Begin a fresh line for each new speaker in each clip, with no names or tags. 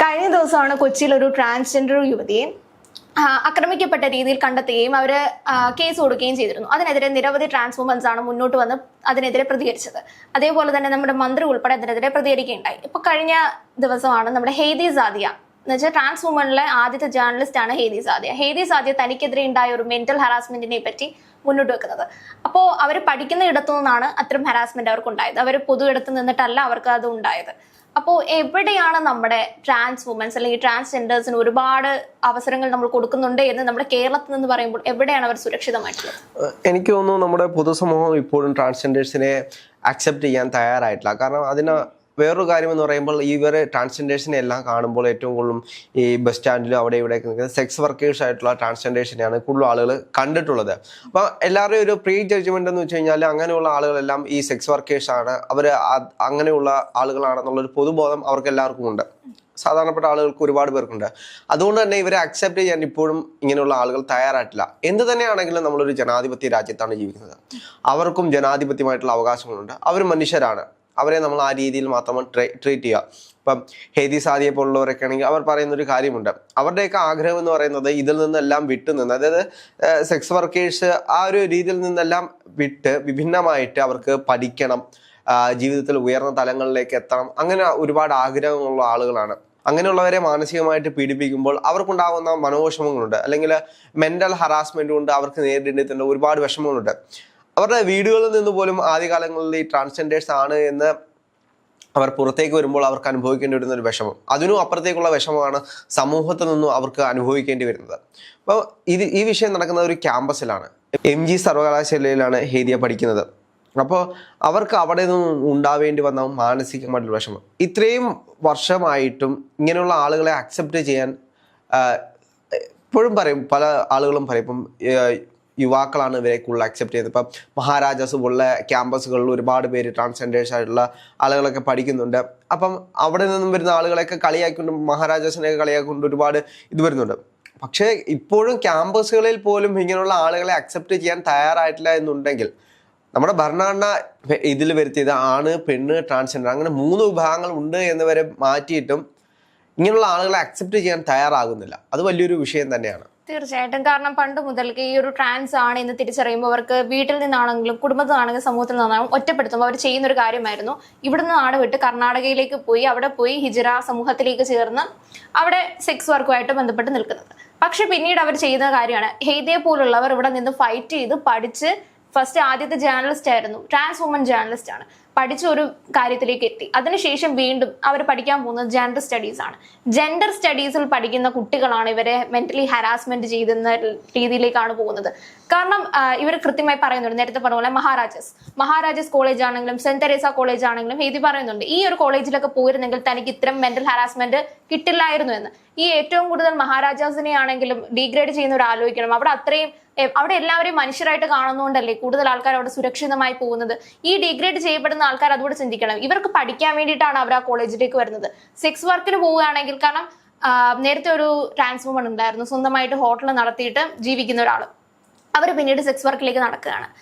കഴിഞ്ഞ ദിവസമാണ് കൊച്ചിയിൽ ഒരു ട്രാൻസ്ജെൻഡർ യുവതിയെ ആക്രമിക്കപ്പെട്ട രീതിയിൽ കണ്ടെത്തുകയും അവർ കേസ് കൊടുക്കുകയും ചെയ്തിരുന്നു. അതിനെതിരെ നിരവധി ട്രാൻസ് വുമൻസ് ആണ് മുന്നോട്ട് വന്ന് അതിനെതിരെ പ്രതികരിച്ചത്. അതേപോലെ തന്നെ നമ്മുടെ മന്ത്രി ഉൾപ്പെടെ അതിനെതിരെ പ്രതികരിക്കുകയുണ്ടായി. ഇപ്പൊ കഴിഞ്ഞ ദിവസമാണ് നമ്മുടെ ഹെയ്തി സാദിയ എന്ന് വെച്ചാൽ ട്രാൻസ് വുമണിലെ ആദ്യത്തെ ജേർണലിസ്റ്റ് ആണ് ഹെയ്തി സാദിയ. ഹെയ്തി സാദിയ തനിക്കെതിരെ ഉണ്ടായ ഒരു മെന്റൽ ഹറാസ്മെന്റിനെ പറ്റി മുന്നോട്ട് വെക്കുന്നത്. അപ്പോൾ അവർ പഠിക്കുന്ന ഇടത്തു നിന്നാണ് അത്തരം ഹറാസ്മെന്റ് അവർക്ക് ഉണ്ടായത്. അവർ പൊതു ഇടത്ത് നിന്നിട്ടല്ല അവർക്ക് അത് ഉണ്ടായത്. അപ്പോൾ എവിടെയാണ് നമ്മുടെ ട്രാൻസ് വുമൻസ് അല്ലെങ്കിൽ ട്രാൻസ്ജെൻഡേഴ്സിന് ഒരുപാട് അവസരങ്ങൾ നമ്മൾ കൊടുക്കുന്നുണ്ട് എന്ന് നമ്മുടെ കേരളത്തിൽ നിന്ന് പറയുമ്പോൾ എവിടെയാണ് അവർ സുരക്ഷിതമായിട്ടുള്ളത്?
എനിക്ക് തോന്നുന്നു നമ്മുടെ പൊതുസമൂഹം ഇപ്പോഴും ട്രാൻസ്ജെൻഡേഴ്സിനെ അക്സെപ്റ്റ് ചെയ്യാൻ തയ്യാറായിട്ടില്ല. കാരണം അതിന് വേറൊരു കാര്യം എന്ന് പറയുമ്പോൾ ഇവർ ട്രാൻസ്ജെൻഡേഴ്സിനെ എല്ലാം കാണുമ്പോൾ ഏറ്റവും കൂടുതലും ഈ ബസ് സ്റ്റാൻഡിലും അവിടെ ഇവിടെയൊക്കെ നിൽക്കുന്ന സെക്സ് വർക്കേഴ്സ് ആയിട്ടുള്ള ട്രാൻസ്ജെൻഡേഴ്സിനെയാണ് കൂടുതൽ ആളുകൾ കണ്ടിട്ടുള്ളത്. അപ്പോൾ എല്ലാവരുടെയും ഒരു പ്രീ ജഡ്ജ്മെന്റ് എന്ന് വെച്ച് കഴിഞ്ഞാൽ അങ്ങനെയുള്ള ആളുകളെല്ലാം ഈ സെക്സ് വർക്കേഴ്സ് ആണ്, അവർ അങ്ങനെയുള്ള ആളുകളാണെന്നുള്ളൊരു പൊതുബോധം അവർക്ക് എല്ലാവർക്കും ഉണ്ട്. സാധാരണപ്പെട്ട ആളുകൾക്ക് ഒരുപാട് പേർക്കുണ്ട്. അതുകൊണ്ട് തന്നെ ഇവരെ അക്സെപ്റ്റ് ചെയ്യാൻ ഇപ്പോഴും ഇങ്ങനെയുള്ള ആളുകൾ തയ്യാറായിട്ടില്ല. എന്ത് തന്നെയാണെങ്കിലും നമ്മളൊരു ജനാധിപത്യ രാജ്യത്താണ് ജീവിക്കുന്നത്. അവർക്കും ജനാധിപത്യമായിട്ടുള്ള അവകാശങ്ങളുണ്ട്. അവർ മനുഷ്യരാണ്. അവരെ നമ്മൾ ആ രീതിയിൽ മാത്രം ട്രീറ്റ് ചെയ്യുക. ഇപ്പം ഹെയ്തി സാദിയെ പോലുള്ളവരൊക്കെ ആണെങ്കിൽ അവർ പറയുന്നൊരു കാര്യമുണ്ട്. അവരുടെയൊക്കെ ആഗ്രഹം എന്ന് പറയുന്നത് ഇതിൽ നിന്നെല്ലാം വിട്ടുനിന്ന്, അതായത് സെക്സ് വർക്കേഴ്സ് ആ ഒരു രീതിയിൽ നിന്നെല്ലാം വിട്ട് വിഭിന്നമായിട്ട് അവർക്ക് പഠിക്കണം, ജീവിതത്തിൽ ഉയർന്ന തലങ്ങളിലേക്ക് എത്തണം, അങ്ങനെ ഒരുപാട് ആഗ്രഹങ്ങളുള്ള ആളുകളാണ്. അങ്ങനെയുള്ളവരെ മാനസികമായിട്ട് പീഡിപ്പിക്കുമ്പോൾ അവർക്കുണ്ടാകുന്ന മനോവിഷമങ്ങളുണ്ട്, അല്ലെങ്കിൽ മെന്റൽ ഹറാസ്മെന്റ് കൊണ്ട് അവർക്ക് നേരിടേണ്ടിട്ടുണ്ട് ഒരുപാട് വിഷമങ്ങളുണ്ട്. അവരുടെ വീടുകളിൽ നിന്ന് പോലും ആദ്യകാലങ്ങളിൽ ഈ ട്രാൻസ്ജെൻഡേഴ്സ് ആണ് എന്ന് അവർ പുറത്തേക്ക് വരുമ്പോൾ അവർക്ക് അനുഭവിക്കേണ്ടി വരുന്ന ഒരു വിഷമം, അതിനും അപ്പുറത്തേക്കുള്ള വിഷമമാണ് സമൂഹത്തിൽ നിന്നും അവർക്ക് അനുഭവിക്കേണ്ടി വരുന്നത്. അപ്പോൾ ഈ വിഷയം നടക്കുന്ന ഒരു ക്യാമ്പസിലാണ്, MG സർവകലാശാലയിലാണ് ഹെയ്ദിയ പഠിക്കുന്നത്. അപ്പോൾ അവർക്ക് അവിടെ നിന്നും ഉണ്ടാവേണ്ടി വന്ന മാനസികമായിട്ടുള്ള വിഷമം, ഇത്രയും വർഷമായിട്ടും ഇങ്ങനെയുള്ള ആളുകളെ അക്സെപ്റ്റ് ചെയ്യാൻ ഇപ്പോഴും പറയും, പല ആളുകളും പറയും ഇപ്പം യുവാക്കളാണ് ഇവരെ കൂടുതൽ അക്സെപ്റ്റ് ചെയ്തത്. ഇപ്പം മഹാരാജാസ് പോലുള്ള ക്യാമ്പസുകളിൽ ഒരുപാട് പേര് ട്രാൻസ്ജെൻഡേഴ്സ് ആയിട്ടുള്ള ആളുകളൊക്കെ പഠിക്കുന്നുണ്ട്. അപ്പം അവിടെ നിന്നും വരുന്ന ആളുകളെയൊക്കെ കളിയാക്കിക്കൊണ്ട്, മഹാരാജാസിനെയൊക്കെ കളിയാക്കിക്കൊണ്ട് ഒരുപാട് ഇത് വരുന്നുണ്ട്. പക്ഷേ ഇപ്പോഴും ക്യാമ്പസുകളിൽ പോലും ഇങ്ങനെയുള്ള ആളുകളെ അക്സെപ്റ്റ് ചെയ്യാൻ തയ്യാറായിട്ടില്ല എന്നുണ്ടെങ്കിൽ, നമ്മുടെ ഭരണഘടന ഇതിൽ വരുത്തിയത് ആണ്, പെണ്ണ്, ട്രാൻസ്ജെൻഡർ അങ്ങനെ 3 വിഭാഗങ്ങൾ ഉണ്ട് എന്നിവരെ മാറ്റിയിട്ടും ഇങ്ങനെയുള്ള ആളുകളെ അക്സെപ്റ്റ് ചെയ്യാൻ തയ്യാറാകുന്നില്ല. അത് വലിയൊരു വിഷയം തന്നെയാണ്.
തീർച്ചയായിട്ടും. കാരണം പണ്ട് മുതൽക്ക് ഈ ഒരു ട്രാൻസ് ആണ് എന്ന് തിരിച്ചറിയുമ്പോൾ അവർക്ക് വീട്ടിൽ നിന്നാണെങ്കിലും കുടുംബത്തിൽ നിന്നാണെങ്കിലും സമൂഹത്തിൽ നിന്നാണെങ്കിലും ഒറ്റപ്പെടുത്തുമ്പോൾ അവർ ചെയ്യുന്ന ഒരു കാര്യമായിരുന്നു, ഇവിടുന്ന് നാട് വിട്ട് കർണാടകയിലേക്ക് പോയി അവിടെ പോയി ഹിജറ സമൂഹത്തിലേക്ക് ചേർന്ന് അവിടെ സെക്സ് വർക്കുമായിട്ട് ബന്ധപ്പെട്ട് നിൽക്കുന്നത്. പക്ഷെ പിന്നീട് അവർ ചെയ്യുന്ന കാര്യമാണ്, ഹെയ്ദിയെ പോലുള്ളവർ ഇവിടെ നിന്ന് ഫൈറ്റ് ചെയ്ത് പഠിച്ച് ഫസ്റ്റ് ആദ്യത്തെ ജേർണലിസ്റ്റ് ആയിരുന്നു, ട്രാൻസ് വുമൺ ജേർണലിസ്റ്റ് ആണ്, പഠിച്ച ഒരു കാര്യത്തിലേക്ക് എത്തി. അതിനുശേഷം വീണ്ടും അവർ പഠിക്കാൻ പോകുന്നത് ജെൻഡർ സ്റ്റഡീസ് ആണ്. ജെൻഡർ സ്റ്റഡീസിൽ പഠിക്കുന്ന കുട്ടികളാണ് ഇവരെ മെന്റലി ഹരാസ്മെന്റ് ചെയ്യുന്ന രീതിയിലേക്കാണ് പോകുന്നത്. കാരണം ഇവർ കൃത്യമായി പറയുന്നുണ്ട്, നേരത്തെ പറഞ്ഞ പോലെ മഹാരാജാസ് കോളേജ് ആണെങ്കിലും സെന്റ് തെരേസ കോളേജ് ആണെങ്കിലും ഹെയ്ദി പറയുന്നുണ്ട്, ഈ ഒരു കോളേജിലൊക്കെ പോയിരുന്നെങ്കിൽ തനിക്ക് ഇത്തരം മെന്റൽ ഹരാസ്മെന്റ് കിട്ടില്ലായിരുന്നു എന്ന്. ഈ ഏറ്റവും കൂടുതൽ മഹാരാജാസിനെ ആണെങ്കിലും ഡീഗ്രേഡ് ചെയ്യുന്നവർ ആലോചിക്കണം. അവിടെ എല്ലാവരെയും മനുഷ്യരായിട്ട് കാണുന്നതുകൊണ്ടല്ലേ കൂടുതൽ ആൾക്കാർ അവിടെ സുരക്ഷിതമായി പോകുന്നത്. ഈ ഡീഗ്രേഡ് ചെയ്യപ്പെടുന്ന ആൾക്കാർ അതുകൂടെ ചിന്തിക്കണം. ഇവർക്ക് പഠിക്കാൻ വേണ്ടിയിട്ടാണ് അവർ ആ കോളേജിലേക്ക് വരുന്നത്. സെക്സ് വർക്കിന് പോവുകയാണെങ്കിൽ, കാരണം നേരത്തെ ഒരു ട്രാൻസ് വുമൺ ഉണ്ടായിരുന്നു, സ്വന്തമായിട്ട് ഹോട്ടൽ നടത്തിയിട്ട് ജീവിക്കുന്ന ഒരാൾ, അവർ പിന്നീട് സെക്സ് വർക്കിലേക്ക്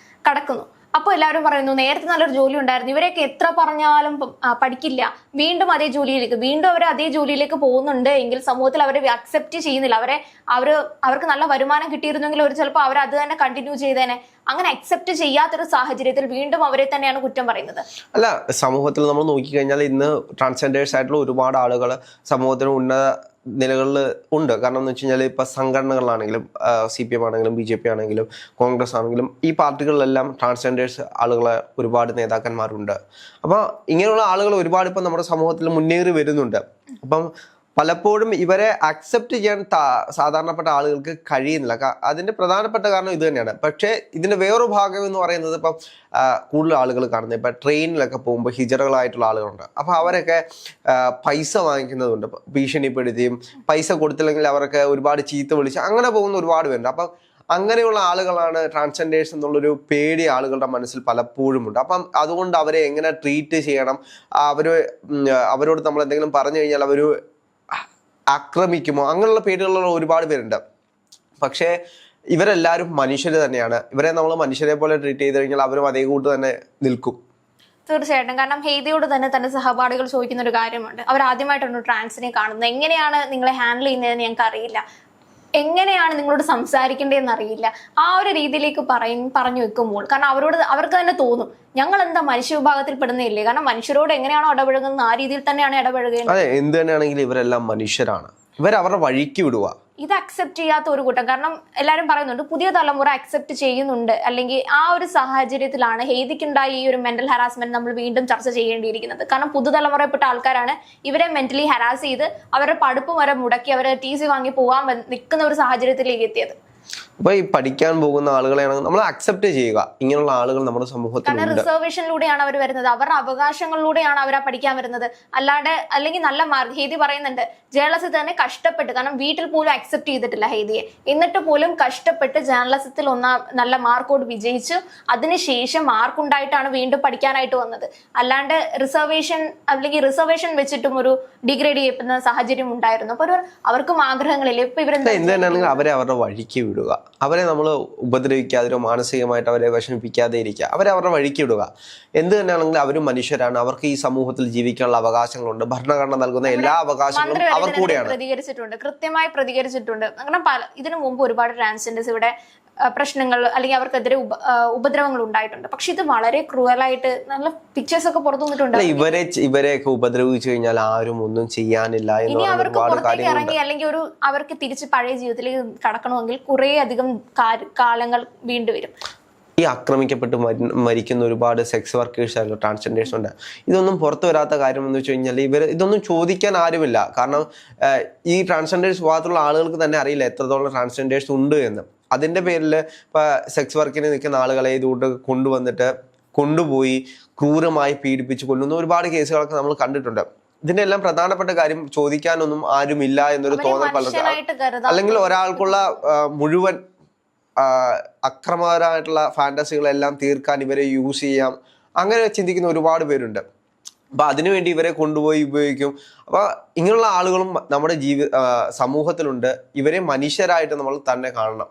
കടക്കുന്നു. അപ്പോൾ എല്ലാവരും പറയുന്നു നേരത്തെ നല്ലൊരു ജോലി ഉണ്ടായിരുന്നു, ഇവരെയൊക്കെ എത്ര പറഞ്ഞാലും പഠിക്കില്ല, വീണ്ടും അതേ ജോലിയിലേക്ക് പോകുന്നുണ്ട് എങ്കിൽ സമൂഹത്തിൽ അവരെ അക്സെപ്റ്റ് ചെയ്യുന്നില്ല. അവർക്ക് നല്ല വരുമാനം കിട്ടിയിരുന്നെങ്കിൽ അവർ ചിലപ്പോൾ അവർ അത് തന്നെ കണ്ടിന്യൂ ചെയ്തേനെ. അങ്ങനെ അക്സെപ്റ്റ് ചെയ്യാത്തൊരു സാഹചര്യത്തിൽ വീണ്ടും അവരെ തന്നെയാണ് കുറ്റം പറയുന്നത്.
അല്ല, സമൂഹത്തിൽ നമ്മൾ നോക്കിക്കഴിഞ്ഞാൽ ഇന്ന് ട്രാൻസ്ജെൻഡേഴ്സ് ആയിട്ടുള്ള ഒരുപാട് ആളുകൾ സമൂഹത്തിന് ഉന്നത നിലകളിൽ ഉണ്ട്. കാരണം എന്ന് വെച്ച് കഴിഞ്ഞാൽ ഇപ്പം സംഘടനകളിലാണെങ്കിലും CPM ആണെങ്കിലും BJP ആണെങ്കിലും കോൺഗ്രസ് ആണെങ്കിലും ഈ പാർട്ടികളിലെല്ലാം ട്രാൻസ്ജെൻഡേഴ്സ് ആളുകളെ ഒരുപാട് നേതാക്കന്മാരുണ്ട്. അപ്പോൾ ഇങ്ങനെയുള്ള ആളുകൾ ഒരുപാട് ഇപ്പം നമ്മുടെ സമൂഹത്തിൽ മുന്നേറി വരുന്നുണ്ട്. അപ്പം പലപ്പോഴും ഇവരെ അക്സെപ്റ്റ് ചെയ്യാൻ സാധാരണപ്പെട്ട ആളുകൾക്ക് കഴിയുന്നില്ല. അതിൻ്റെ പ്രധാനപ്പെട്ട കാരണം ഇത് തന്നെയാണ്. പക്ഷേ ഇതിൻ്റെ വേറൊരു ഭാഗം എന്ന് പറയുന്നത് ഇപ്പം കൂടുതൽ ആളുകൾ കാണുന്നത് ഇപ്പം ട്രെയിനിലൊക്കെ പോകുമ്പോൾ ഹിജറകളായിട്ടുള്ള ആളുകളുണ്ട്. അപ്പോൾ അവരൊക്കെ പൈസ വാങ്ങിക്കുന്നതുണ്ട്, ഭീഷണിപ്പെടുത്തിയും പൈസ കൊടുത്തില്ലെങ്കിൽ അവരൊക്കെ ഒരുപാട് ചീത്ത വിളിച്ച് അങ്ങനെ പോകുന്ന ഒരുപാട് പേരുണ്ട്. അപ്പം അങ്ങനെയുള്ള ആളുകളാണ് ട്രാൻസ്ജെൻഡേഴ്സ് എന്നുള്ളൊരു പേടി ആളുകളുടെ മനസ്സിൽ പലപ്പോഴും ഉണ്ട്. അപ്പം അതുകൊണ്ട് അവരെ എങ്ങനെ ട്രീറ്റ് ചെയ്യണം, അവരോട് നമ്മൾ എന്തെങ്കിലും പറഞ്ഞു കഴിഞ്ഞാൽ അവർ ആക്രമിക്കുമോ, അങ്ങനെയുള്ള പേരുകളുള്ള ഒരുപാട് പേരുണ്ട്. പക്ഷേ ഇവരെല്ലാവരും മനുഷ്യർ തന്നെയാണ്. ഇവരെ നമ്മൾ മനുഷ്യരെ പോലെ ട്രീറ്റ് ചെയ്ത് കഴിഞ്ഞാൽ അവരും അതേ കൂട്ട് തന്നെ നിൽക്കും.
തീർച്ചയായിട്ടും. കാരണം ഹെയ്ദിയോട് തന്നെ തന്റെ സഹപാഠികൾ ചോദിക്കുന്ന ഒരു കാര്യമുണ്ട്. അവർ ആദ്യമായിട്ടാണ് ട്രാൻസിനെ കാണുന്നത്. എങ്ങനെയാണ് നിങ്ങളെ ഹാൻഡിൽ ചെയ്യുന്നതെന്ന് ഞങ്ങൾക്ക് അറിയില്ല, എങ്ങനെയാണ് നിങ്ങളോട് സംസാരിക്കേണ്ടതെന്ന് അറിയില്ല. ആ ഒരു രീതിയിലേക്ക് പറഞ്ഞു വെക്കുമ്പോൾ, കാരണം അവർക്ക് തന്നെ തോന്നും ഞങ്ങൾ എന്താ മനുഷ്യ വിഭാഗത്തിൽ പെടുന്നില്ലേ, കാരണം മനുഷ്യരോട് എങ്ങനെയാണോ ഇടപഴകുന്നത് ആ രീതിയിൽ തന്നെയാണ് ഇടപഴകുന്നത്.
അതെ, എന്ത് തന്നെയാണെങ്കിലും ഇവരെല്ലാം മനുഷ്യരാണ്, അവരുടെ വഴിക്ക് വിടുക.
ഇത് അക്സെപ്റ്റ് ചെയ്യാത്ത ഒരു കൂട്ടം, കാരണം എല്ലാവരും പറയുന്നുണ്ട് പുതിയ തലമുറ അക്സെപ്റ്റ് ചെയ്യുന്നുണ്ട്, അല്ലെങ്കിൽ ആ ഒരു സാഹചര്യത്തിലാണ് ഹെയ്ദിക്കുണ്ടായ ഈ ഒരു മെന്റൽ ഹരാസ്മെന്റ് നമ്മൾ വീണ്ടും ചർച്ച ചെയ്യേണ്ടിയിരിക്കുന്നത്. കാരണം പുതുതലമുറയിൽപ്പെട്ട ആൾക്കാരാണ് ഇവരെ മെന്റലി ഹരാസ് ചെയ്ത് അവരുടെ പഠിപ്പ് വരെ മുടക്കി അവരെ TC വാങ്ങി പോകാൻ നിൽക്കുന്ന ഒരു സാഹചര്യത്തിലേക്ക് എത്തിയത്.
അപ്പൊ ഈ പഠിക്കാൻ പോകുന്ന ആളുകളെയാണ് നമ്മൾ അക്സെപ്റ്റ് ചെയ്യുക. ഇങ്ങനെയുള്ള ആളുകൾ നമ്മുടെ സമൂഹത്തിൽ,
കാരണം റിസർവേഷനിലൂടെയാണ് അവർ വരുന്നത്, അവരുടെ അവകാശങ്ങളിലൂടെയാണ് അവർ പഠിക്കാൻ വരുന്നത്. അല്ലാതെ അല്ലെങ്കിൽ നല്ല മാർക്ക് ഹെയ്ദി പറയുന്നുണ്ട് ജേർണലിസത്തിൽ തന്നെ കഷ്ടപ്പെട്ട്, കാരണം വീട്ടിൽ പോലും അക്സെപ്റ്റ് ചെയ്തിട്ടില്ല ഹെയ്ദിയെ, എന്നിട്ട് പോലും കഷ്ടപ്പെട്ട് ജേർണലിസത്തിൽ നല്ല മാർക്കോട് വിജയിച്ചു. അതിനുശേഷം മാർക്കുണ്ടായിട്ടാണ് വീണ്ടും പഠിക്കാനായിട്ട് വന്നത്. അല്ലാണ്ട് റിസർവേഷൻ വെച്ചിട്ടും ഒരു ഡിഗ്രേഡ് ചെയ്യപ്പെടുന്ന സാഹചര്യം ഉണ്ടായിരുന്നു. അപ്പൊ അവർക്കും ആഗ്രഹങ്ങളില്ല. ഇപ്പൊ
ഇവരെന്താണെങ്കിൽ അവരുടെ വഴിക്ക് വിടുക, അവരെ നമ്മൾ ഉപദ്രവിക്കാതിരോ മാനസികമായിട്ട് അവരെ വിഷമിപ്പിക്കാതെ ഇരിക്കുക, അവരുടെ വഴിക്ക് വിടുക. എന്ത് തന്നെയാണെങ്കിലും അവരും മനുഷ്യരാണ്, അവർക്ക് ഈ സമൂഹത്തിൽ ജീവിക്കാനുള്ള അവകാശങ്ങളുണ്ട്. ഭരണഘടന നൽകുന്ന എല്ലാ അവകാശങ്ങളും അവർ കൂടെയാണ്.
കൃത്യമായി പ്രതികരിച്ചിട്ടുണ്ട്. കാരണം ഇതിനു മുമ്പ് ഒരുപാട് ട്രാൻസ്ജെൻഡേഴ്സ് ഇവിടെ പ്രശ്നങ്ങൾ അല്ലെങ്കിൽ അവർക്കെതിരെ ഉപദ്രവങ്ങൾ ഉണ്ടായിട്ടുണ്ട്. പക്ഷെ ഇത് വളരെ ക്രൂവലായിട്ട് നല്ല പിക്ചേഴ്സ് ഒക്കെ പുറത്തു വന്നിട്ടുണ്ട്.
ഇവരെയൊക്കെ ഉപദ്രവിച്ചു കഴിഞ്ഞാൽ ആരും ഒന്നും ചെയ്യാനില്ല.
ഇനി അവർക്ക് പുറത്തേക്ക് ഇറങ്ങി അല്ലെങ്കിൽ അവർക്ക് തിരിച്ച് പഴയ ജീവിതത്തിലേക്ക് കടക്കണമെങ്കിൽ കുറെ അധികം കാലങ്ങൾ വീണ്ടും വരും.
ഈ ആക്രമിക്കപ്പെട്ട് മരിക്കുന്ന ഒരുപാട് സെക്സ് വർക്കേഴ്സ് ആയാലും ട്രാൻസ്ജെൻഡേഴ്സ് ഉണ്ട്. ഇതൊന്നും പുറത്തു വരാത്ത കാര്യം എന്ന് വെച്ച് കഴിഞ്ഞാൽ ഇതൊന്നും ചോദിക്കാൻ ആരുമില്ല. കാരണം ഈ ട്രാൻസ്ജെൻഡേഴ്സ് ഭാഗത്തുള്ള ആളുകൾക്ക് തന്നെ അറിയില്ല എത്രത്തോളം ട്രാൻസ്ജെൻഡേഴ്സ് ഉണ്ട് എന്ന്. അതിന്റെ പേരിൽ ഇപ്പൊ സെക്സ് വർക്കിന് നിൽക്കുന്ന ആളുകളെ ഇതുകൊണ്ട് കൊണ്ടുപോയി ക്രൂരമായി പീഡിപ്പിച്ച് കൊല്ലുന്ന ഒരുപാട് കേസുകളൊക്കെ നമ്മൾ കണ്ടിട്ടുണ്ട്. ഇതിന്റെ എല്ലാം പ്രധാനപ്പെട്ട കാര്യം ചോദിക്കാനൊന്നും ആരുമില്ല എന്നൊരു തോന്നൽ പലർക്കും, അല്ലെങ്കിൽ ഒരാൾക്കുള്ള മുഴുവൻ അക്രമപരമായിട്ടുള്ള ഫാന്റസികളെല്ലാം തീർക്കാൻ ഇവരെ യൂസ് ചെയ്യാം, അങ്ങനെ ചിന്തിക്കുന്ന ഒരുപാട് പേരുണ്ട്. അപ്പൊ അതിനുവേണ്ടി ഇവരെ കൊണ്ടുപോയി ഉപയോഗിക്കും. അപ്പൊ ഇങ്ങനെയുള്ള ആളുകളും നമ്മുടെ സമൂഹത്തിലുണ്ട്. ഇവരെ മനുഷ്യരായിട്ട് നമ്മൾ തന്നെ കാണണം.